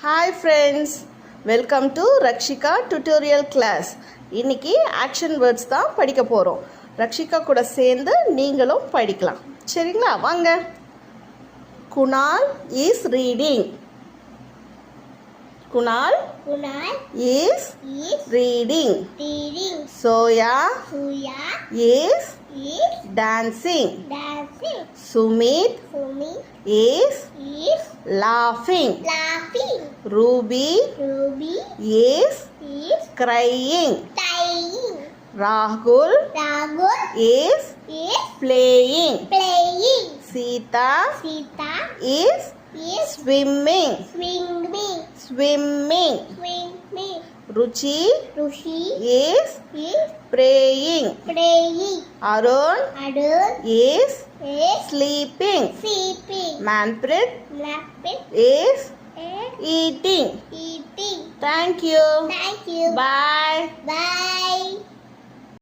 Hi friends, welcome to Rakshika tutorial class. இன்றைக்கி action words தான் படிக்க போகிறோம். ரக்ஷிகா கூட சேர்ந்து நீங்களும் படிக்கலாம். சரிங்களா? வாங்க. Kunal is reading. Kunal is reading. Soya is dancing. Sumit is laughing. Ruby is crying. Rahul is playing. Sita is swimming. Ruchi is praying. Arun is sleeping. Manpreet is eating. Thank you. Bye.